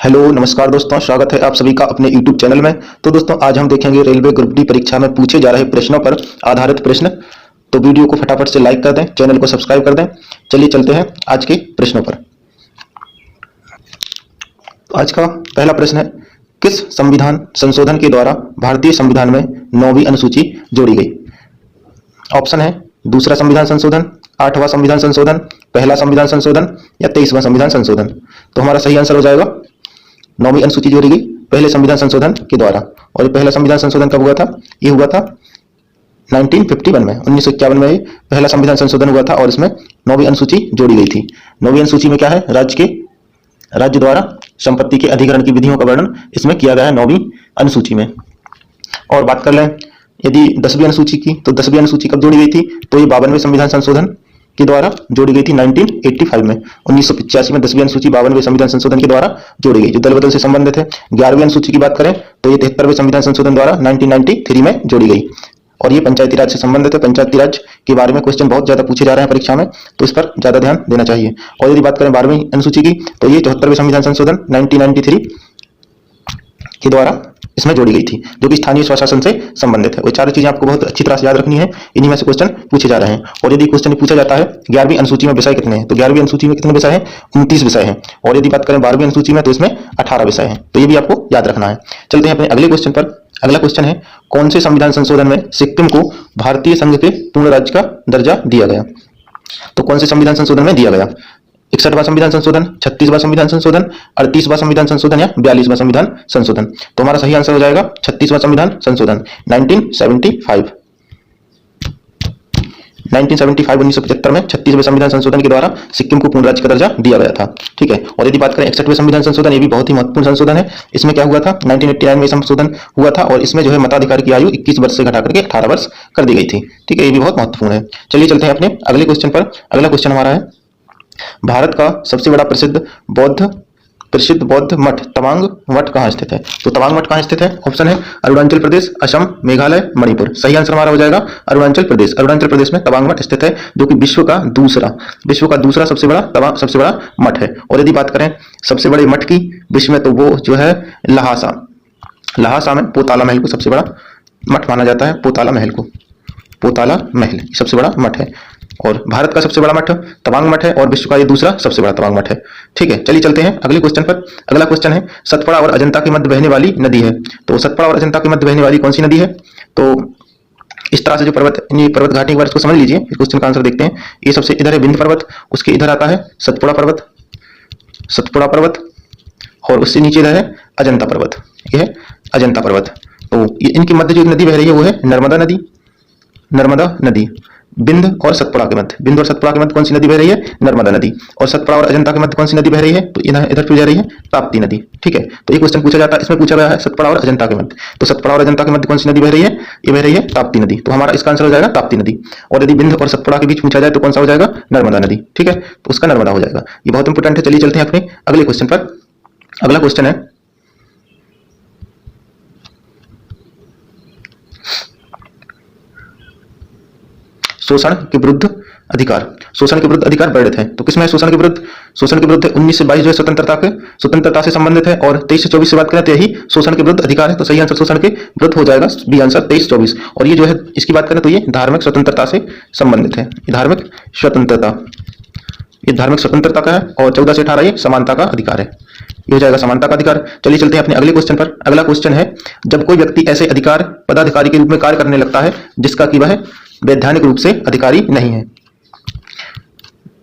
Hello नमस्कार दोस्तों, स्वागत है आप सभी का अपने YouTube चैनल में। तो दोस्तों आज हम देखेंगे रेलवे ग्रुप डी परीक्षा में पूछे जा रहे प्रश्नों पर आधारित प्रश्न। तो वीडियो को फटाफट से लाइक कर दें, चैनल को सब्सक्राइब कर दें। चलिए चलते हैं आज के प्रश्नों पर। तो आज का पहला प्रश्न है, किस संविधान संशोधन के द्वारा भारतीय संविधान में 9वीं अनुसूची जोड़ी गई? ऑप्शन है दूसरा संविधान संशोधन, 8वां संविधान संशोधन, पहला संविधान संशोधन या 23वां संविधान संशोधन। तो हमारा सही आंसर हो जाएगा 9वीं अनुसूची जोड़ी गई पहले संविधान संशोधन के द्वारा। और ये पहला संविधान संशोधन कब हुआ था? ये हुआ था 1951 में, 1951 में पहला संविधान संशोधन हुआ था और इसमें 9वीं अनुसूची जोड़ी गई थी। 9वीं अनुसूची में क्या है? राज्य द्वारा संपत्ति के अधिग्रहण की विधियों का वर्णन इसमें किया गया है 9वीं अनुसूची में। और बात कर लें यदि 10वीं अनुसूची की, तो 10वीं अनुसूची कब जोड़ी गई थी? तो ये 52वें संविधान संशोधन के द्वारा जोड़ी गई थी 1985 में। 1985 में 10वीं अनुसूची 52वें संविधान संशोधन के द्वारा जोड़ी गई, जो दल बदल से संबंधित है। 11वीं अनुसूची की बात करें तो ये 73वें संविधान संशोधन द्वारा 1993 में जोड़ी गई और ये पंचायती राज से संबंधित है। पंचायती राज के बारे में क्वेश्चन बहुत ज्यादा पूछे जा रहे हैं परीक्षा में, तो इस पर ज्यादा ध्यान देना चाहिए। और यदि बात करें 12वीं अनुसूची की, तो ये 74वें संविधान संशोधन 1993 के द्वारा इसमें जोड़ी गई थी, जो कि स्थानीय स्वशासन से संबंधित है। वो चारों चीजें आपको बहुत अच्छी तरह से याद रखनी है, इन्हीं में से क्वेश्चन पूछे जा रहे हैं। और यदि क्वेश्चन पूछा जाता है 11वीं अनुसूची में विषय कितने हैं, तो 11वीं अनुसूची में कितने विषय हैं? 29 विषय हैं। और यदि बात करें 12वीं अनुसूची में, तो इसमें 18 विषय हैं। तो ये भी आपको याद रखना है। चलते हैं अपने अगले क्वेश्चन पर। अगला क्वेश्चन है, कौन से संविधान संशोधन में सिक्किम को भारतीय संघ के पूर्ण राज्य का दर्जा दिया गया? तो कौन से संविधान संशोधन में दिया गया? 61वां संविधान संशोधन, 36वां संविधान संशोधन, 38वां संविधान संशोधन या 42वां संविधान संशोधन। तो हमारा सही आंसर हो जाएगा 36वां संविधान संशोधन 1975। 1975 में 36वें संविधान संशोधन के द्वारा सिक्किम को पूर्ण राज्य का दर्जा दिया गया था। ठीक है। और यदि बात करें 61वें संविधान संशोधन, ये भी बहुत ही महत्वपूर्ण संशोधन है। इसमें क्या हुआ था? 1989 में संशोधन हुआ था और इसमें जो है मताधिकार की आयु 21 वर्ष से घटा करके 18 वर्ष कर दी गई थी। ठीक है, ये भी बहुत महत्वपूर्ण है। चलिए चलते हैं अपने अगले क्वेश्चन पर। अगला क्वेश्चन हमारा है, भारत का सबसे बड़ा प्रसिद्ध बौद्ध मठ तवांग मठ कहाँ स्थित है? तो तवांग मठ कहाँ स्थित है? ऑप्शन है अरुणाचल प्रदेश, असम, मेघालय, मणिपुर। सही आंसर हमारा हो जाएगा अरुणाचल प्रदेश। अरुणाचल प्रदेश में तवांग मठ स्थित है, जो कि विश्व का दूसरा सबसे बड़ा मठ है। और यदि बात करें सबसे बड़े मठ की विश्व में, तो वो जो है लहासा में पोताला महल को सबसे बड़ा मठ माना जाता है। पोताला महल सबसे बड़ा मठ है। और भारत का सबसे बड़ा मठ तवांग मठ है और विश्व का ये दूसरा सबसे बड़ा तवांग मठ है। ठीक है, चलिए चलते हैं अगले क्वेश्चन पर। अगला क्वेश्चन है, सतपड़ा और अजंता के मध्य बहने वाली नदी है। तो सतपड़ा और अजंता के मध्य बहने वाली कौन सी नदी है? तो इस तरह से जो पर्वत घाटी एक बार इसको समझ लीजिए। इस क्वेश्चन का आंसर देखते हैं। ये सबसे इधर है विंध्य पर्वत, उसके इधर आता है सतपुड़ा पर्वत और उससे नीचे इधर है अजंता पर्वत। यह है अजंता पर्वत। तो इनके मध्य जो नदी बह रही है वो है नर्मदा नदी। बिंद और सतपुड़ा के मध्य कौन सी नदी बह रही है? नर्मदा नदी। और सतपुड़ा और अजंता के मध्य कौन सी नदी बह रही है? तो इधर फिर जा रही है ताप्ती नदी। ठीक है, तो ये क्वेश्चन पूछा जाता है, इसमें पूछा गया है सतपुड़ा और अजंता के मध्य। तो सतपुड़ा और अजंता के मध्य कौन सी नदी बह रही है? ये बह रही है ताप्ती नदी। तो हमारा इसका आंसर हो जाएगा ताप्ती नदी। और यदि बिंद और सतपुड़ा के बीच पूछा जाए तो कौन सा हो जाएगा? नर्मदा नदी। ठीक है, तो उसका नर्मदा हो जाएगा। ये बहुत इंपॉर्टेंट है। चलिए चलते हैं अपने अगले क्वेश्चन पर। अगला क्वेश्चन है, शोषण के विरुद्ध अधिकार वर्णित है। तो किसमें है शोषण के विरुद्ध? 19 से 22 जो है स्वतंत्रता से संबंधित है। और 23 से 24 से बात करें तो यही शोषण के विरुद्ध अधिकार है। तो सही आंसर शोषण के विरुद्ध हो जाएगा, बी आंसर 23-24। और ये जो है इसकी बात करें तो ये धार्मिक स्वतंत्रता से संबंधित है। ये धार्मिक स्वतंत्रता का है। और 14 से 18 ये समानता का अधिकार है। ये हो जाएगा समानता का अधिकार। चलिए चलते हैं अपने अगले क्वेश्चन पर। अगला क्वेश्चन है, जब कोई व्यक्ति ऐसे पदाधिकारी के रूप में कार्य करने लगता है जिसका कि वह वैधानिक रूप से अधिकारी नहीं है,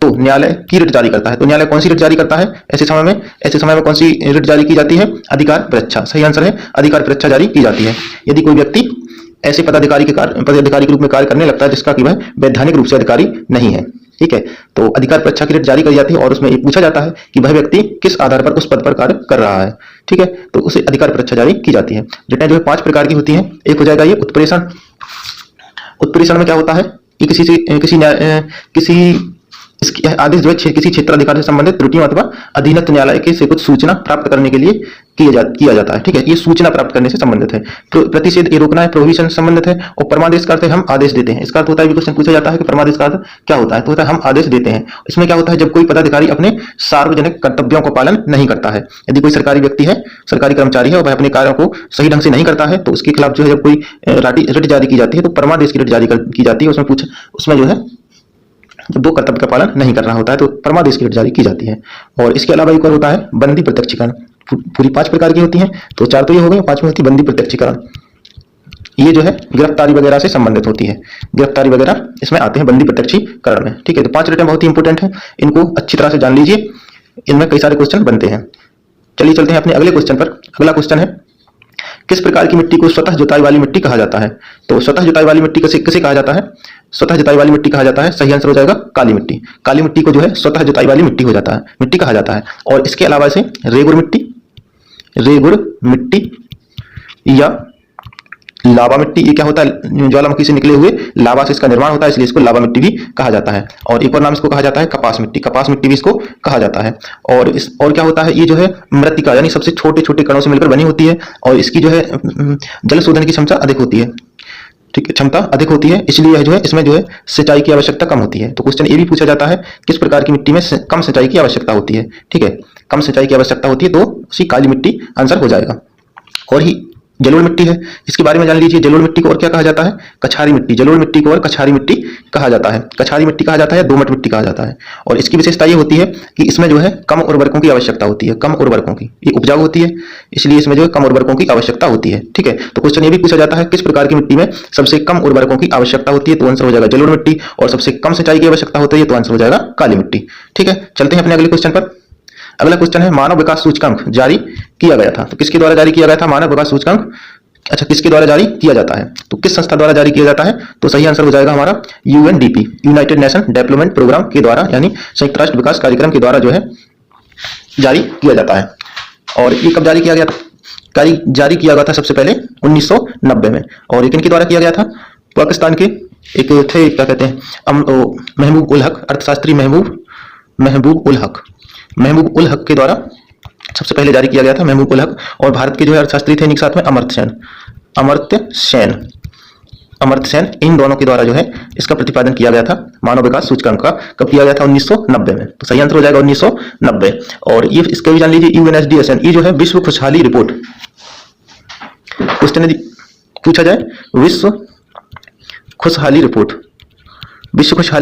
तो न्यायालय की रिट जारी करता है। तो न्यायालय कौन सी रिट जारी करता है? ऐसे समय में कौन सी रिट जारी की जाती है? अधिकार परीक्षा। सही आंसर है अधिकार परीक्षा जारी की जाती है। यदि कोई व्यक्ति ऐसे पदाधिकारी के रूप में कार्य करने लगता है जिसका कि वह वैधानिक रूप से अधिकारी नहीं है। ठीक है, तो अधिकार परीक्षा की रिट जारी की जाती है और उसमें ये पूछा जाता है कि वह व्यक्ति किस आधार पर उस पद पर कार्य कर रहा है। ठीक है, तो उसे अधिकार परीक्षा जारी की जाती है। रिटें जो है 5 प्रकार की होती हैं। एक हो जाएगा ये उत्प्रेषण में क्या होता है कि किसी इसकी आदेश जो है किसी क्षेत्राधिकार से संबंधित त्रुटियों अथवा अधीनस्थ न्यायालय के से कुछ सूचना प्राप्त करने के लिए किया जाता है। ठीक है, ये सूचना प्राप्त करने से संबंधित है। प्रतिषेध ये रोकना है, प्रोहिबिशन संबंधित है। और परमादेश का अर्थ है हम आदेश देते हैं। इसका अर्थ होता है, क्वेश्चन पूछा जाता है कि परमादेश का अर्थ क्या होता है, तो होता है हम आदेश देते हैं। इसमें क्या होता है, जब कोई पदाधिकारी अपने सार्वजनिक कर्तव्यों को पालन नहीं करता है, यदि कोई सरकारी व्यक्ति है, सरकारी कर्मचारी है और वह अपने कार्यों को सही ढंग से नहीं करता है, तो उसके खिलाफ जो है जब कोई रिट जारी की जाती है तो परमादेश की रिट जारी की जाती है। उसमें जो है जब वो कर्तव्य का पालन नहीं कर रहा होता है तो परमादेश की रिट जारी की जाती है। और इसके अलावा एक और होता है बंदी प्रत्यक्षीकरण। पूरी 5 प्रकार की होती हैं, तो 4 तो ये हो गई, 5 होती है बंदी प्रत्यक्षीकरण। ये जो है गिरफ्तारी वगैरह से संबंधित होती है, गिरफ्तारी वगैरह इसमें आते हैं बंदी प्रत्यक्षीकरण में। ठीक है, तो 5 रिटें बहुत ही इंपॉर्टेंट है, इनको अच्छी तरह से जान लीजिए, इनमें कई सारे क्वेश्चन बनते हैं। चलिए चलते हैं अपने अगले क्वेश्चन पर। अगला क्वेश्चन है, किस प्रकार की मिट्टी को स्वतः जुताई वाली मिट्टी कहा जाता है? तो स्वतः जुताई वाली मिट्टी किसे कहा जाता है? स्वतः जुताई वाली मिट्टी कहा जाता है, सही आंसर हो जाएगा काली मिट्टी। काली मिट्टी को जो है स्वतः जुताई वाली मिट्टी कहा जाता है। और इसके अलावा इसे रेगुर मिट्टी या लावा मिट्टी, ये क्या होता है, ज्वालामुखी से निकले हुए लावा से इसका निर्माण होता है, इसलिए इसको लावा मिट्टी भी कहा जाता है। और एक और नाम इसको कहा जाता है कपास मिट्टी भी इसको कहा जाता है। और क्या होता है, ये जो है मृत्तिका यानी सबसे छोटे छोटे कणों से मिलकर बनी होती है और इसकी जो है जल शोधन की क्षमता अधिक होती है। ठीक है, क्षमता अधिक होती है, इसलिए जो है इसमें जो है सिंचाई की आवश्यकता कम होती है। तो क्वेश्चन ये भी पूछा जाता है, किस प्रकार की मिट्टी में कम सिंचाई की आवश्यकता होती है? ठीक है, कम सिंचाई की आवश्यकता होती है, तो उसी काली मिट्टी आंसर हो जाएगा। और ही जलोढ़ मिट्टी है, इसके बारे में जान लीजिए। जलोढ़ मिट्टी को और क्या कहा जाता है? कछारी मिट्टी। जलोढ़ मिट्टी को और कछारी मिट्टी कहा जाता है। कछारी मिट्टी कहा जाता है, दोमट मिट्टी कहा जाता है। और इसकी विशेषता ये होती है कि इसमें जो है कम उर्वरकों की आवश्यकता होती है, कम उर्वरकों की, ये उपजाऊ होती है, इसलिए इसमें जो है कम उर्वरकों की आवश्यकता होती है। ठीक है, तो क्वेश्चन ये भी पूछा जाता है, किस प्रकार की मिट्टी में सबसे कम उर्वरकों की आवश्यकता होती है? तो आंसर हो जाएगा जलोढ़ मिट्टी। और सबसे कम सिंचाई की आवश्यकता होती है, तो आंसर हो जाएगा काली मिट्टी। ठीक है, चलते हैं अपने अगले क्वेश्चन पर। अगला क्वेश्चन है, मानव विकास सूचकांक जारी किया गया था, तो किसके द्वारा जारी किया गया था मानव विकास सूचकांक? अच्छा, किसके द्वारा जारी किया जाता है, तो किस संस्था द्वारा जारी किया जाता है? तो सही आंसर हो जाएगा हमारा UNDP, United Nation Development Programme के द्वारा, यानी संयुक्त राष्ट्र विकास कार्यक्रम के द्वारा जो है जारी किया जाता है। और ये कब जारी किया गया था? जारी किया गया था सबसे पहले 1990 में। और ये किनके द्वारा किया गया था? पाकिस्तान के एक थे, क्या कहते हैं, महबूब उल हक, अर्थशास्त्री महबूब उल हक के द्वारा सबसे पहले जारी किया गया था, महबूब उल हक। और भारत के जो है अर्थशास्त्री थे इनके साथ में अमर्त्य सेन, इन दोनों के द्वारा जो है इसका प्रतिपादन किया गया था मानव विकास सूचकांक का। कब किया गया था? 1990 में। तो सही आंसर हो जाएगा 1990। और ये इसका भी जान लीजिए, यूएनएसडीएसएन, ये जो है विश्व खुशहाली रिपोर्ट, क्वेश्चन यदि पूछा जाए, विश्व खुशहाली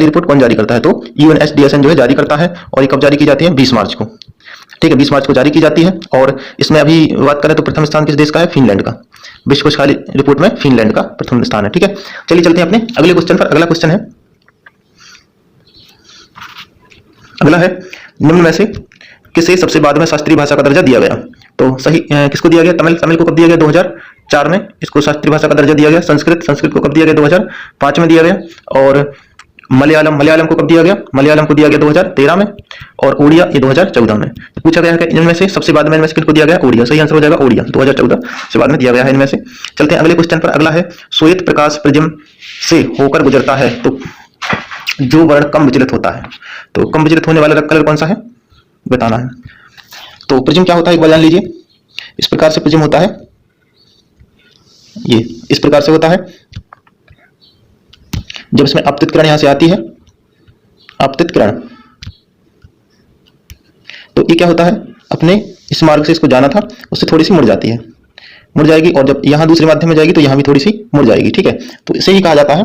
रिपोर्ट कौन जारी करता है? तो यूएनएसडीएसएन जो है जारी करता है। और ये कब जारी की जाती है? 20 मार्च को। ठीक है, 20 मार्च को जारी की जाती है। और इसमें अभी बात करें तो प्रथम स्थान किस देश का है? फिनलैंड का। विश्व खुशहाली रिपोर्ट में फिनलैंड का प्रथम स्थान है। ठीक है, चलिए चलते हैं अपने अगले क्वेश्चन पर। अगला क्वेश्चन है, अगला है, निम्न में से किसे सबसे बाद में शास्त्रीय भाषा का दर्जा दिया गया? तो सही किसको दिया गया? तमिल को कब दिया गया? 2004 में इसको शास्त्रीय भाषा का दर्जा दिया गया। संस्कृत को कब दिया गया? 2005 में दिया गया। और मलयालम को कब दिया गया? मलयालम को दिया गया 2013 में। और ओडिया ये 2014 में। तो पूछा गया है कि इनमें से सबसे बाद में इनमें से किसको दिया गया? ओडिया। सही आंसर हो जाएगा ओडिया, 2014 से बाद में दिया गया है इनमें से। चलते हैं अगले क्वेश्चन पर। अगला है, श्वेत प्रकाश प्रिज्म से होकर गुजरता है तो जो वर्ण कम विचलित होता है, तो कम विचलित होने वाला कलर कौन सा है बताना है। तो प्रिज्म क्या होता है एक बार जान लीजिए। इस प्रकार से प्रिज्म होता है, ये इस प्रकार से होता है। जब इसमें आपतित किरण यहां से आती है, आपतित किरण, तो ये क्या होता है, अपने इस मार्ग से इसको जाना था उससे थोड़ी सी मुड़ जाती है, मुड़ जाएगी। और जब यहां दूसरे माध्यम में जाएगी तो यहां भी थोड़ी सी मुड़ जाएगी। ठीक है, तो इसे ही कहा जाता है,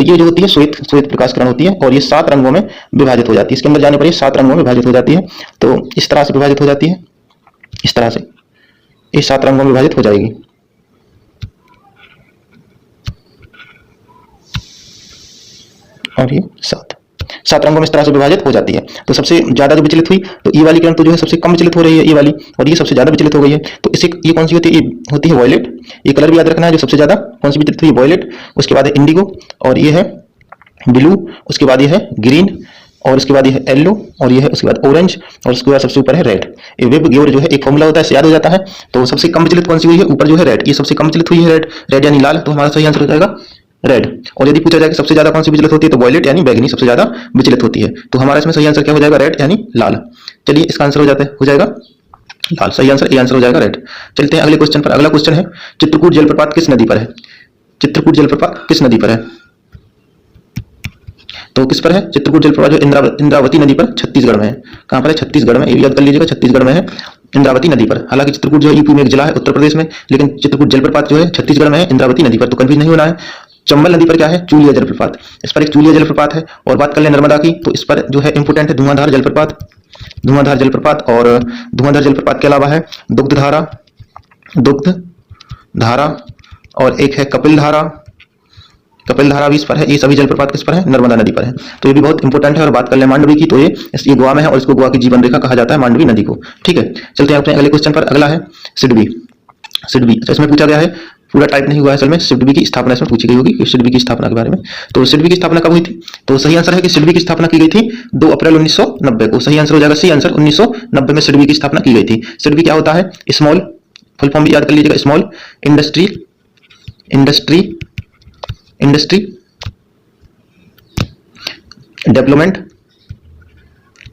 ये जो होती है श्वेत प्रकाश किरण होती है। और ये 7 रंगों में विभाजित हो जाती है। इसके अंदर जाने पर ये 7 रंगों में विभाजित हो जाती है। तो इस तरह से विभाजित हो जाती है, इस तरह से ये 7 रंगों में विभाजित हो जाएगी। और ये 7 रंगों में इस तरह से विभाजित हो जाती है। तो सबसे ज्यादा जो विचलित हुई, तो ये वाली किरण तो जो है सबसे कम विचलित हो रही है, ये वाली, और ये सबसे ज्यादा विचलित हो गई है। तो इसे ये कौन सी होती है? ये होती है वॉयलेट। ये कलर भी याद रखना है, जो सबसे ज्यादा कौन सी विचलित हुई? वॉयलेट। उसके बाद है इंडिगो, और ये है ब्लू। उसके बाद ये है ग्रीन, और उसके बाद ये है येलो, और ये है उसके बाद ऑरेंज, और उसके बाद सबसे ऊपर है रेड। ये वेब गिवर जो है एक फॉर्मूला होता है, याद हो जाता है। तो सबसे कम विचलित कौन सी हुई है? ऊपर जो है रेड, ये सबसे कम विचलित हुई है रेड यानी लाल। तो हमारा सही आंसर हो जाएगा रेड। और यदि पूछा जाए कि सबसे ज्यादा कौन सी विचलित होती है, तो वॉयलेट यानी बैगनी सबसे ज्यादा विचलित होती है। तो हमारा इसमें सही आंसर क्या हो जाएगा, रेड यानी लाल। चलिए इसका आंसर हो जाएगा लाल, सही आंसर, ये आंसर हो जाएगा रेड। चलते हैं अगले क्वेश्चन पर। अगला क्वेश्चन है चित्रकूट जलप्रपात किस नदी पर है? चित्रकूट जलप्रपात किस नदी पर है? तो किस पर है चित्रकूट जलप्रपात? जो इंद्रावती नदी पर छत्तीसगढ़ में है। कहां पर है? छत्तीसगढ़ में, ये याद कर लीजिएगा, छत्तीसगढ़ में है इंद्रावती नदी पर। हालांकि चित्रकूट जो है यूपी में एक जिला है उत्तर प्रदेश में, लेकिन चित्रकूट जलप्रपात जो है छत्तीसगढ़ में है इंद्रावती नदी पर, तो कंफ्यूज नहीं होना है। चंबल नदी पर क्या है? चूलिया जलप्रपात, इस पर एक चूलिया जलप्रपात है। और बात कर ले नर्मदा की, तो इस पर जो है इंपोर्टेंट है धुआंधार जलप्रपात, धुआंधार जलप्रपात। और धुआंधार जलप्रपात के अलावा है दुग्धधारा, दुग्धधारा, और एक है कपिल धारा, कपिल धारा भी इस पर है। ये सभी जलप्रपात किस पर है? नर्मदा नदी पर है। तो ये भी बहुत इंपॉर्टेंट है। और बात कर ले मांडवी की, तो ये गोवा में है और इसको गोवा की जीवन रेखा कहा जाता है, मांडवी नदी को। ठीक है, चलते हैं अपने अगले क्वेश्चन पर। अगला है सिडबी, सिडबी। अच्छा, इसमें पूछा गया है, पूरा टाइप नहीं हुआ है असल में, सिडबी की स्थापना इसमें पूछी गई होगी कि सिडबी की स्थापना के बारे में। तो सिडबी की स्थापना कब हुई थी? तो सही आंसर है कि सिडबी की स्थापना की गई थी 2 अप्रैल 1990 को। सही आंसर हो जाएगा सी आंसर, 1990 में सिडबी की स्थापना की गई थी। सिडबी क्या होता है? स्मॉल, फुल फॉर्म भी याद कर लीजिएगा, small industry, industry, industry development,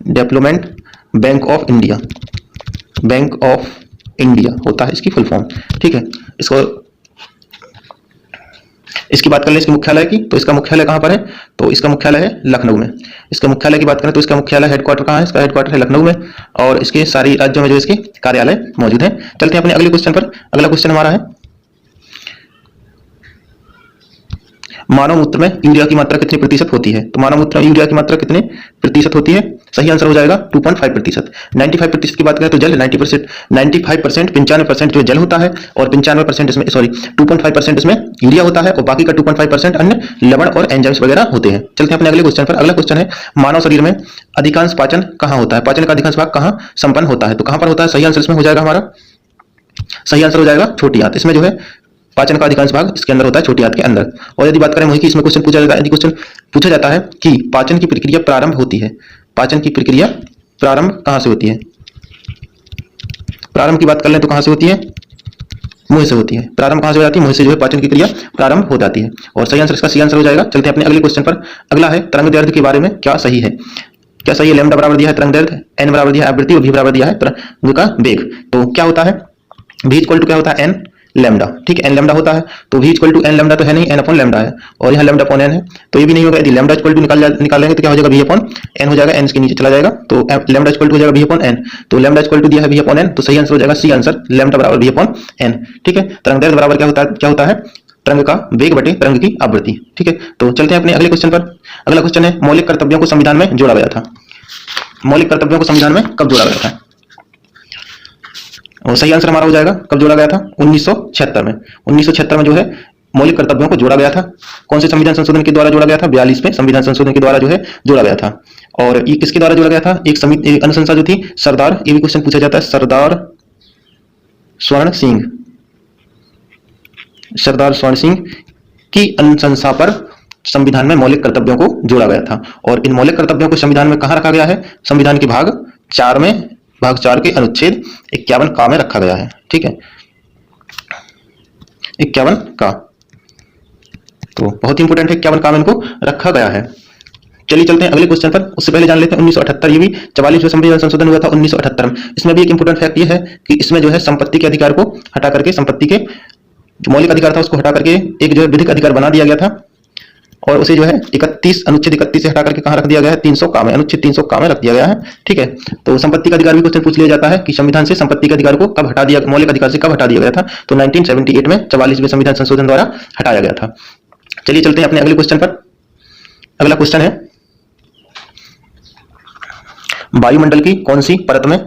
development bank of India, bank of India होता है इसकी फुल फॉर्म। ठीक है, इसको इसकी बात कर लें इसके मुख्यालय की, तो इसका मुख्यालय कहां पर है? तो इसका मुख्यालय है लखनऊ में। इसके मुख्यालय की बात करें तो इसका मुख्यालय हेडक्वार्टर कहां है? इसका हेडक्वार्टर है लखनऊ में, और इसके सारी राज्यों में जो इसके कार्यालय मौजूद हैं। चलते हैं अपने अगले क्वेश्चन पर। अगला क्वेश्चन हमारा है मानव मूत्र में यूरिया की मात्रा कितने प्रतिशत होती है? तो मानव मूत्र में यूरिया की मात्रा कितने प्रतिशत होती है? सही आंसर हो जाएगा 2.5%। 95% की बात करें तो जल, 90%, 95%, 95% जो जल होता है, और 95% इसमें, सॉरी 2.5% इसमें यूरिया होता है, और बाकी का 2.5% अन्य लवण और एंजाइम्स वगैरह होते हैं। चलते हैं अपने अगले क्वेश्चन पर। अगला क्वेश्चन है मानव शरीर में अधिकांश पाचन कहाँ होता है? पाचन का अधिकांश भाग कहाँ संपन्न होता है? तो कहां पर होता है? सही आंसर इसमें हो जाएगा हमारा, सही आंसर हो जाएगा छोटी आंत। इसमें जो है पाचन का अधिकांश भाग इसके अंदर होता है, छोटी आंत के अंदर। और यदि बात करें वही की, इसमें क्वेश्चन पूछा जाता है, यदि क्वेश्चन पूछा जाता है कि पाचन की प्रक्रिया प्रारंभ होती है, पाचन की प्रक्रिया प्रारंभ कहां से होती है? प्रारंभ की बात कर लें तो कहां से होती है? मुंह से होती है। प्रारंभ कहां से हो जाती है? मुंह से जो है पाचन की क्रिया प्रारंभ हो जाती है। और सही आंसर इसका सी आंसर हो जाएगा। चलते हैं अपने अगले क्वेश्चन पर। अगला है तरंग दैर्ध्य के बारे में क्या सही है? क्या सही है? लैम्डा बराबर दिया है तरंग दैर्ध्य, एन बराबर दिया है आवृत्ति, और वी बराबर दिया है तरंग का वेग। तो क्या होता है? वी इक्वल टू क्या होता है? N lambda. ठीक है, एन लैम्डा होता है, तो V equal to N lambda तो है नहीं, एन अपॉन लैम्डा है, और यहाँ लैम्डा अपॉन एन है, तो ये भी नहीं होगा। यदि लैम्डा इक्वल टू निकालेंगे तो क्या हो जाएगा? वी अपॉन एन हो जाएगा, एन इसके नीचे चला जाएगा, तो लैम्डा इक्वल टू हो जाएगा वी अपॉन एन। तो लैम्डा इक्वल टू दिया है वी अपॉन एन, तो सही आंसर हो जाएगा सी आंसर, लैम्डा बराबर वी अपॉन एन। ठीक है, तरंग दैर्ध्य बराबर क्या होता है? तरंग का वेग बटे तरंग की आवृत्ति। ठीक है, तो चलते हैं अपने अगले क्वेश्चन पर। अगला क्वेश्चन है मौलिक कर्तव्यों को संविधान में जोड़ा गया था। मौलिक कर्तव्यों को संविधान में कब जोड़ा गया था? और सही आंसर हमारा हो जाएगा कब जोड़ा गया था? 1976 में। 1976 में जो है मौलिक कर्तव्यों को जोड़ा गया था। कौन से संविधान संशोधन के द्वारा जोड़ा गया था? 42वें संविधान संशोधन के द्वारा जो है जोड़ा गया था। और ये किसके द्वारा जोड़ा गया था? एक अनुशंसा जो थी सरदार, ये भी क्वेश्चन पूछा जाता है, सरदार स्वर्ण सिंह, सरदार स्वर्ण सिंह की अनुशंसा पर संविधान में मौलिक कर्तव्यों को जोड़ा गया था। और इन मौलिक कर्तव्यों को संविधान में कहां रखा गया है? संविधान के भाग 4 में, भाग 4 के अनुच्छेद 51 का में रखा गया है। ठीक है, 51 का, तो बहुत इंपॉर्टेंट है, 51 का में इनको रखा गया है। चलिए चलते हैं अगले क्वेश्चन पर। उससे पहले जान लेते हैं 1978, ये भी 44वें संविधान संशोधन हुआ था 1978 में। इसमें भी एक इंपॉर्टेंट फैक्ट ये है कि इसमें जो है संपत्ति के अधिकार को हटा करके, संपत्ति के जो मौलिक अधिकार था उसको हटा करके एक जो है विधिक अधिकार बना दिया गया था, और उसे जो है 31 अनुच्छेद 31 से हटा करके कहां रख दिया गया है? 300 का में, अनुच्छेद 300 का में रख दिया गया है। ठीक है, तो संपत्ति का अधिकार भी क्वेश्चन पूछ लिया जाता है कि संविधान से संपत्ति के अधिकार को कब हटा दिया, मौलिक अधिकार से कब हटा दिया गया था? तो 1978 में 44वें संविधान संशोधन द्वारा हटाया गया था। चलिए चलते हैं अपने अगले क्वेश्चन पर। अगला क्वेश्चन है वायुमंडल की कौन सी परत में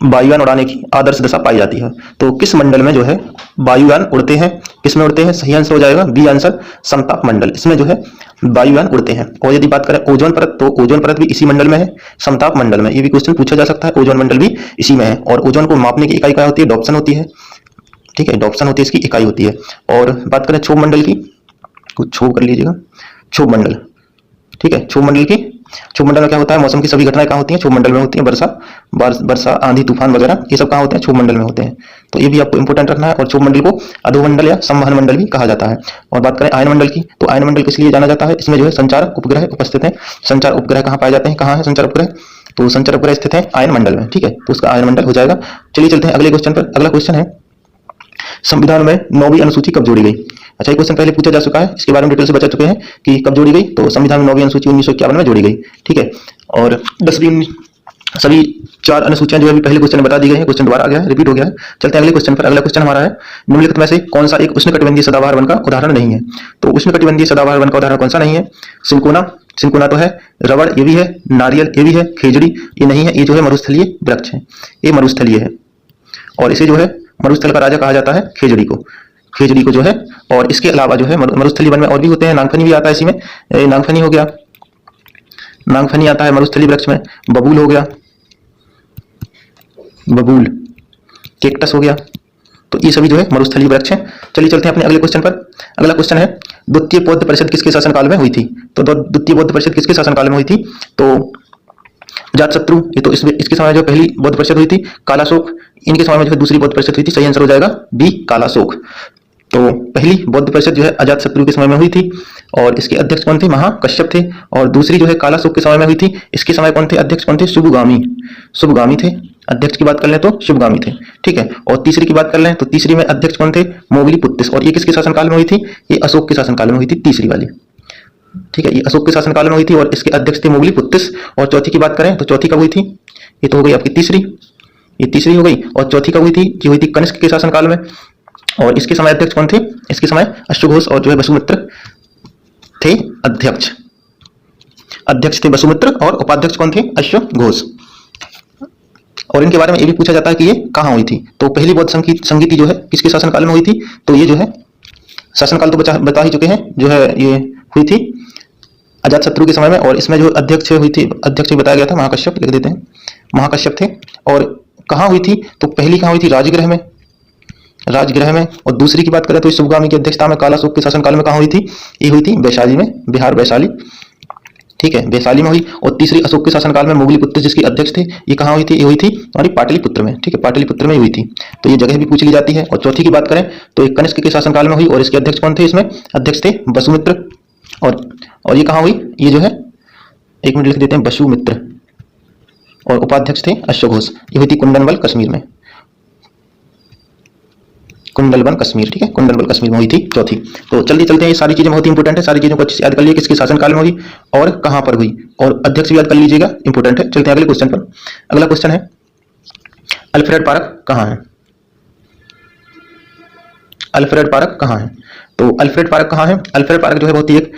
वायुयान उड़ाने की आदर्श दशा पाई जाती है? तो किस मंडल में जो है वायुयान उड़ते हैं? किसमें उड़ते हैं? सही आंसर हो जाएगा बी आंसर, समताप मंडल। इसमें जो है वायुयान उड़ते हैं। और यदि बात करें ओजोन परत, तो ओजोन परत भी इसी मंडल में है, समताप मंडल में। ये भी क्वेश्चन पूछा जा सकता है, ओजोन मंडल भी इसी में है। और ओजोन को मापने की इकाई क्या होती है? डॉप्सन होती है। ठीक है, डॉप्सन होती है, इसकी इकाई होती है। और बात करें क्षोभ मंडल की, कुछ क्षोभ कर लीजिएगा, क्षोभ मंडल। ठीक है, क्षोभ मंडल की क्षोभ मंडल में क्या होता है, मौसम की सभी घटनाएं कहाँ होती हैं, क्षोभ मंडल में होती हैं। वर्षा, आंधी, तूफान वगैरह ये सब कहाँ होते हैं, क्षोभ मंडल में होते हैं। तो ये भी आपको इंपॉर्टेंट रखना है। और क्षोभ मंडल को अधोमंडल या संवहन मंडल भी कहा जाता है। और बात करें आयन मंडल की, तो आयन मंडल किस लिए जाना जाता है, इसमें जो है संचार उपग्रह उपस्थित है। संचार उपग्रह कहाँ पाए जाते हैं, कहाँ है संचार उपग्रह, तो संचार उपग्रह स्थित है आयन मंडल में, ठीक है, तो उसका आयन मंडल हो जाएगा। चलिए चलते हैं अगले क्वेश्चन पर। अगला क्वेश्चन है संविधान में 9वीं अनुसूची कब जोड़ी गई। अच्छा, ये क्वेश्चन पहले पूछा जा चुका है, इसके बारे में डिटेल से बता चुके हैं कि कब जोड़ी गई। तो संविधान में 9वीं अनुसूची 1951 में जोड़ी गई, ठीक है। और 10वीं सभी 4 अनुसूचियां जो है पहले क्वेश्चन में बता दी गई है। क्वेश्चन दोबारा आ गया है, रिपीट हो गया है। चलते हैं अगले क्वेश्चन पर। अगला क्वेश्चन हमारा है निम्नलिखित में से कौन सा एक उष्णकटिबंधीय सदाबहार वन का उदाहरण नहीं है। तो उष्णकटिबंधीय सदाबहार वन का उदाहरण कौन सा नहीं है, सिंकोना, सिंकोना तो है, रबड़ ये भी है, नारियल ये भी है, खेजड़ी ये नहीं है, ये जो है मरुस्थलीय वृक्ष है, ये मरुस्थलीय है। और इसे जो है मरुस्थल का राजा कहा जाता है खेजड़ी को, खेजड़ी को जो है। और इसके अलावा जो है मरुस्थलीय वन में और भी होते हैं, नागफनी भी आता है इसी में, नागफनी हो गया, नागफनी आता है मरुस्थलीय वृक्ष में, बबूल हो गया, बबूल, केक्टस हो गया। तो ये सभी जो है मरुस्थलीय वृक्ष हैं। चलिए चलते हैं अपने अगले क्वेश्चन पर। अगला क्वेश्चन है द्वितीय बौद्ध परिषद किसके शासनकाल में हुई थी। तो द्वितीय बौद्ध परिषद किसके शासनकाल में हुई थी, तो अजातशत्रु, ये तो इसके समय जो पहली बौद्ध परिषद हुई थी। कालाशोक, इनके समय में जो है दूसरी बौद्ध परिषद हुई थी। सही आंसर हो जाएगा बी, कालाशोक। तो पहली बौद्ध परिषद जो है अजातशत्रु के समय में हुई थी और इसके अध्यक्ष कौन थे, महाकश्यप थे। और दूसरी जो है कालाशोक के समय में हुई थी, इसके समय कौन थे, अध्यक्ष कौन थे, शुभगामी, शुभगामी थे। अध्यक्ष की बात कर लें तो शुभगामी थे, ठीक है। और तीसरी की बात कर लें तो तीसरी में अध्यक्ष कौन थे, मोगलीपुत्तिस। और ये किसके शासनकाल में हुई थी, ये अशोक के शासनकाल में हुई थी, तीसरी वाली, ठीक है, ये अशोक के शासनकाल में हुई थी और इसके अध्यक्ष थे मोगलीपुत्तिस। और चौथी की बात करें तो चौथी कब हुई थी, ये तो हो गई आपकी तीसरी, ये तीसरी हो गई। और चौथी कब हुई थी, ये हुई थी कनिष्क के शासनकाल में। और इसके समय अध्यक्ष कौन थे, इसके समय अश्वघोष और जो है वसुमित्र थे अध्यक्ष, अध्यक्ष थे वसुमित्र और उपाध्यक्ष कौन थे, अश्वघोष। और इनके बारे में ये भी पूछा जाता है कि ये कहाँ हुई थी। तो पहली बौद्ध संगीति जो है किसके शासनकाल में हुई थी, तो ये जो है शासनकाल तो बता ही चुके हैं, जो है ये हुई थी अजातशत्रु के समय में। और इसमें जो अध्यक्ष हुई थी, अध्यक्ष बताया गया था महाकश्यप, लिख देते हैं, महाकश्यप थे। और कहाँ हुई थी, तो पहली कहाँ हुई थी, राजगृह में, राजगृह में। और दूसरी की बात करें तो शुभगामी की अध्यक्षता में कालाशोक के शासनकाल में कहाँ हुई थी, ये हुई थी वैशाली में, बिहार वैशाली, ठीक है, वैशाली में हुई। और तीसरी अशोक के शासनकाल में मोगलीपुत्र जिसकी अध्यक्ष थे, ये कहाँ हुई थी, ये हुई थी हमारी पाटलिपुत्र में, ठीक है, पाटलिपुत्र में हुई थी। तो ये जगह भी पूछ ली जाती है। और चौथी की बात करें तो ये कनिष्क के शासनकाल में हुई और इसके अध्यक्ष कौन थे, इसमें अध्यक्ष थे वसुमित्र। और ये कहाँ हुई, ये जो है एक मिनट लिख देते हैं, वसुमित्र। और उपाध्यक्ष थे अश्वघोष। ये हुई थी कुंदनबल कश्मीर में, कुंडलवन कश्मीर, ठीक है, कुंडलवन कश्मीर में हुई थी चौथी। तो जल्दी चलते हैं, ये सारी चीजें बहुत ही इंपॉर्टेंट है, सारी चीजों को अच्छे से याद कर लिए, किसके शासनकाल में हुई और कहां पर हुई, और अध्यक्ष भी याद कर लीजिएगा, इंपॉर्टेंट है। चलते हैं अगले क्वेश्चन पर। अगला क्वेश्चन है अल्फ्रेड पार्क कहां है, अल्फ्रेड पार्क कहां है। तो अल्फ्रेड पार्क कहां है, अल्फ्रेड पार्क जो है बहुत ही एक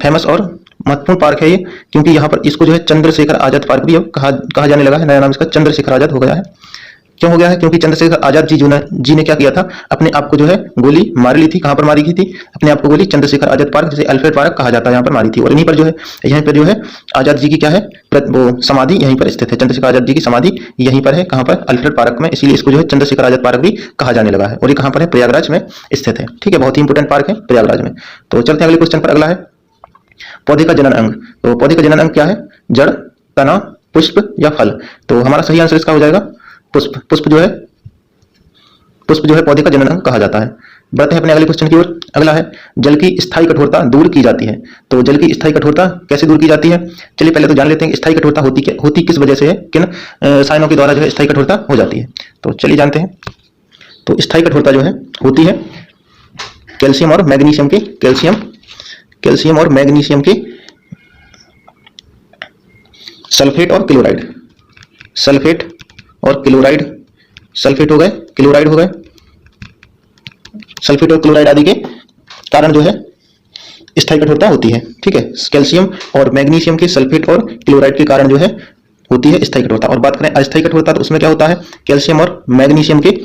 फेमस और महत्वपूर्ण पार्क है ये, क्योंकि यहाँ पर इसको जो है चंद्रशेखर आजाद पार्क भी अब कहा जाने लगा है, नया नाम इसका चंद्रशेखर आजाद हो गया है। क्यों हो गया है, क्योंकि चंद्रशेखर आजाद जी ने क्या किया था, अपने आप को जो है गोली मार ली थी। कहां पर मारी गई थी, अपने आप को गोली चंद्रशेखर आजाद पार्क, जिसे अल्फ्रेड पार्क कहा जाता है, यहाँ पर मारी थी। और यहीं पर जो है आजाद जी की क्या है, वो समाधि यहीं पर स्थित है। चंद्रशेखर आजाद जी की समाधि यहीं पर है, कहां पर, अल्फ्रेड पार्क में, इसीलिए इसको जो है चंद्रशेखर आजाद पार्क भी कहा जाने लगा है। और ये कहां पर है, प्रयागराज में स्थित है, ठीक है, बहुत ही इंपोर्टेंट पार्क है प्रयागराज में। तो चलते हैं अगले क्वेश्चन पर। अगला है पौधे का जनन अंग। तो पौधे का जनन अंग क्या है, जड़, तना, पुष्प या फल। तो हमारा सही आंसर इसका हो जाएगा पुष्प। पुष्प जो है पौधे का जनन अंग कहा जाता है। बढ़ते हैं अपने अगले क्वेश्चन की ओर। अगला है जल की स्थायी कठोरता दूर की जाती है। तो जल की स्थायी कठोरता कैसे दूर की जाती है, चलिए पहले तो जान लेते हैं कि स्थायी कठोरता होती किस वजह से है, किन रसायनों के द्वारा जो है स्थायी कठोरता हो जाती है। तो चलिए जानते हैं। तो स्थायी कठोरता जो है होती है कैल्शियम और मैग्नीशियम के, कैल्शियम और मैग्नीशियम के सल्फेट और क्लोराइड, सल्फेट और क्लोराइड, सल्फेट हो गए, क्लोराइड हो गए, सल्फेट और क्लोराइड आदि के कारण जो है स्थायी कठोरता होती है, ठीक है। कैल्शियम और मैग्नीशियम के सल्फेट और क्लोराइड के कारण जो है होती है स्थायी कठोरता। और बात करें अस्थायी कठोरता तो उसमें क्या होता है, कैल्शियम और मैग्नीशियम के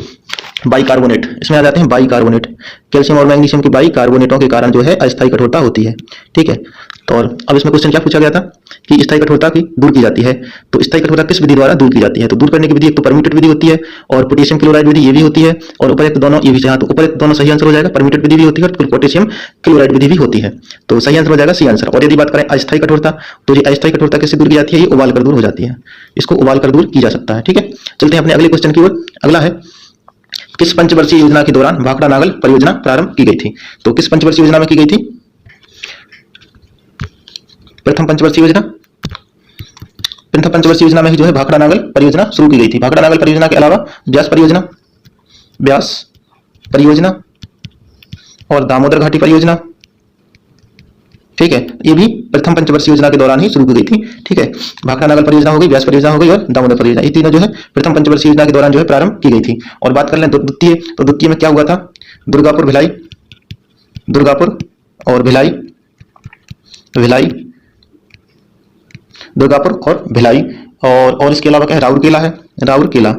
बाइकार्बोनेट, इसमें आ जाते हैं बाइकार्बोनेट, कैल्शियम और मैग्नीशियम के बाइकार्बोनेटों के कारण जो है अस्थायी कठोरता होती है। ठीक है, तो और अब इसमें क्वेश्चन क्या पूछा गया था कि स्थायी कठोरता की दूर की जाती है, तो स्थायी कठोरता किस विधि द्वारा दूर की जाती है, तो दूर करने की विधि एक तो परम्यूटेड विधि होती है और पोटेशियम क्लोराइड विधि ये भी होती है, और उपरोक्त दोनों ये भी, तो उपरोक्त दोनों सही आंसर हो जाएगा, परम्यूटेड विधि भी होती है और पोटेशियम क्लोराइड विधि भी होती है, तो सही आंसर हो जाएगा सी आंसर। और यदि बात करें अस्थायी कठोरता, तो ये अस्थायी कठोरता कैसे दूर की जाती है, ये उबाल कर दूर हो जाती है, इसको उबाल कर दूर की जा सकता है। ठीक है, चलते हैं अपने अगले क्वेश्चन की ओर। अगला है किस पंचवर्षीय योजना के दौरान भाखड़ा नागल परियोजना प्रारंभ की गई थी, तो किस पंचवर्षीय योजना में की गई थी, प्रथम पंचवर्षीय योजना, प्रथम पंचवर्षीय योजना में ही जो है भाखड़ा नागल परियोजना शुरू की गई थी। भाखड़ा नागल परियोजना के अलावा व्यास परियोजना, व्यास परियोजना और दामोदर घाटी परियोजना, ठीक है, ये भी प्रथम पंचवर्षीय योजना के दौरान ही शुरू की गई थी। ठीक है, भाखड़ा नागल परियोजना हो गई, व्यास परियोजना हो गई और दामोदर परियोजना, ये तीनों जो है प्रथम पंचवर्षीय योजना के दौरान जो है प्रारंभ की गई थी। और बात कर लें द्वितीय, तो द्वितीय में क्या हुआ था, दुर्गापुर भिलाई, दुर्गापुर और भिलाई, भिलाई, दुर्गापुर और भिलाई, और इसके अलावा क्या है, राउरकेला है, राउरकेला,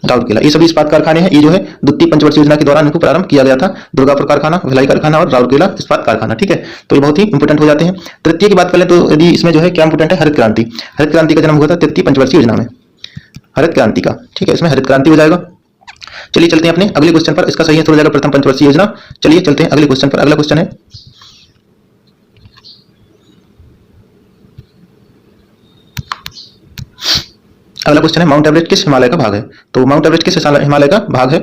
राउरकेला, ये सभी इस्पात कारखाने हैं। ये जो है द्वितीय पंचवर्षीय योजना के दौरान इनको प्रारंभ किया गया था, दुर्गापुर कारखाना, भिलाई कारखाना और राउरकेला इस्पात कारखाना। ठीक है, तो ये बहुत ही इंपोर्टेंट हो जाते हैं। तृतीय की बात करें तो यदि इसमें जो है क्या इंपोर्टेंट है, हरित क्रांति, हरित क्रांति का जन्म हुआ था तृतीय पंचवर्षीय योजना में, हरित क्रांति का। ठीक है, इसमें हरित क्रांति हो जाएगा। चलिए चलते हैं अपने अगले क्वेश्चन पर, इसका सही आंसर हो जाएगा प्रथम पंचवर्षीय योजना। चलिए चलते हैं अगले क्वेश्चन पर। अगला क्वेश्चन है अगला क्वेश्चन है माउंट एवरेस्ट किस हिमालय का भाग है, तो माउंट एवरेस्ट किस हिमालय का भाग है,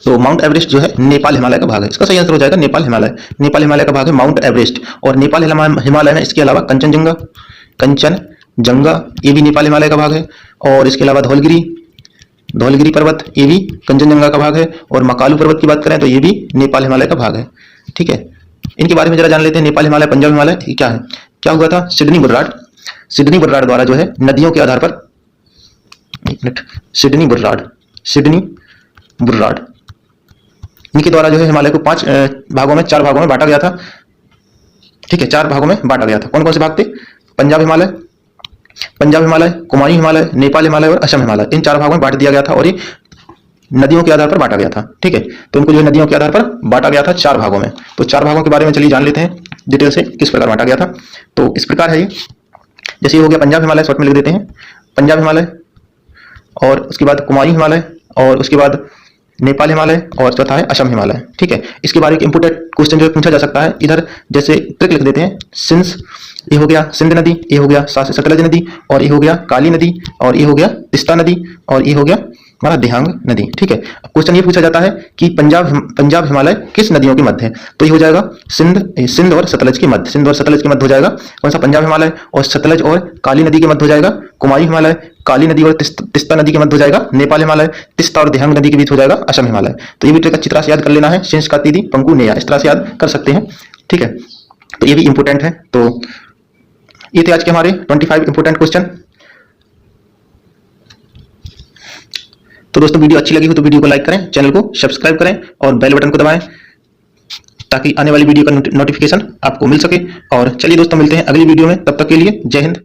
तो माउंट एवरेस्ट जो है नेपाल हिमालय का भाग है, इसका सही आंसर हो जाएगा नेपाल हिमालय, नेपाल हिमालय का भाग है माउंट एवरेस्ट। और नेपाल हिमालय में इसके अलावा कंचनजंगा, कंचनजंगा ये भी नेपाल हिमालय का भाग है, और इसके अलावा धौलगिरी, धौलगिरी पर्वत ये भी कंचनजंगा का भाग है, और मकालू पर्वत की बात करें तो ये भी नेपाल हिमालय का भाग है। ठीक है, इनके बारे में जरा जान लेते हैं। नेपाल हिमालय, पंजाब हिमालय क्या है, क्या हुआ था, सिडनी बुर्राड, सिडनी बुर्राड द्वारा जो है नदियों के आधार पर, एक मिनट, सिडनी बुर्राड, सिडनी बुर्राड, इनके द्वारा जो है हिमालय को 5 भागों में, 4 भागों में बांटा गया था। ठीक है, 4 भागों में बांटा गया था। कौन कौन से भाग थे, पंजाब हिमालय, पंजाब हिमालय, कुमायूं हिमालय, नेपाल हिमालय और असम हिमालय, इन 4 भागों में बांट दिया गया था और ये नदियों के आधार पर बांटा गया था। ठीक है, तो इनको जो है नदियों के आधार पर बांटा गया था 4 भागों में। तो 4 भागों के बारे में चलिए जान लेते हैं डिटेल से, किस प्रकार बांटा गया था। तो इस प्रकार है ये, जैसे ये हो गया पंजाब हिमालय, शॉर्ट में लिख देते हैं पंजाब हिमालय, और उसके बाद कुमायूं हिमालय, और उसके बाद नेपाल हिमालय, और चौथा है असम हिमालय। ठीक है, इसके बारे में इंपोर्टेंट क्वेश्चन जो पूछा जा सकता है, इधर जैसे ट्रिक लिख देते हैं, सिंस, ये हो गया सिंध नदी, ये हो गया सतलज नदी, और ये हो गया काली नदी, और ये हो गया तिस्ता नदी, और ये हो गया हमारा दिहांग नदी। ठीक है, क्वेश्चन ये पूछा जाता है कि पंजाब हिमालय किस नदियों के मध्य है, तो ये हो जाएगा सिंध और सतलज के मध्य, सिंध और सतलज के मध्य हो जाएगा कौन सा, पंजाब हिमालय, और सतलज और काली नदी के मध्य हो जाएगा कुमायूं हिमालय, काली नदी और तिस्ता नदी के मध्य हो जाएगा नेपाल हिमालय, तिस्ता और दिहांग नदी के बीच हो जाएगा असम हिमालय। तो ये भी ट्रिक अच्छी तरह से याद कर लेना है, सिंस का तीदी पंकु नेया, इस तरह से याद कर सकते हैं। ठीक है, तो ये भी इंपोर्टेंट है। तो ये थे आज के हमारे 25 इंपोर्टेंट क्वेश्चन। तो दोस्तों वीडियो अच्छी लगी हो तो वीडियो को लाइक करें, चैनल को सब्सक्राइब करें और बेल बटन को दबाएं ताकि आने वाली वीडियो का नोटिफिकेशन आपको मिल सके। और चलिए दोस्तों मिलते हैं अगली वीडियो में, तब तक के लिए जय हिंद।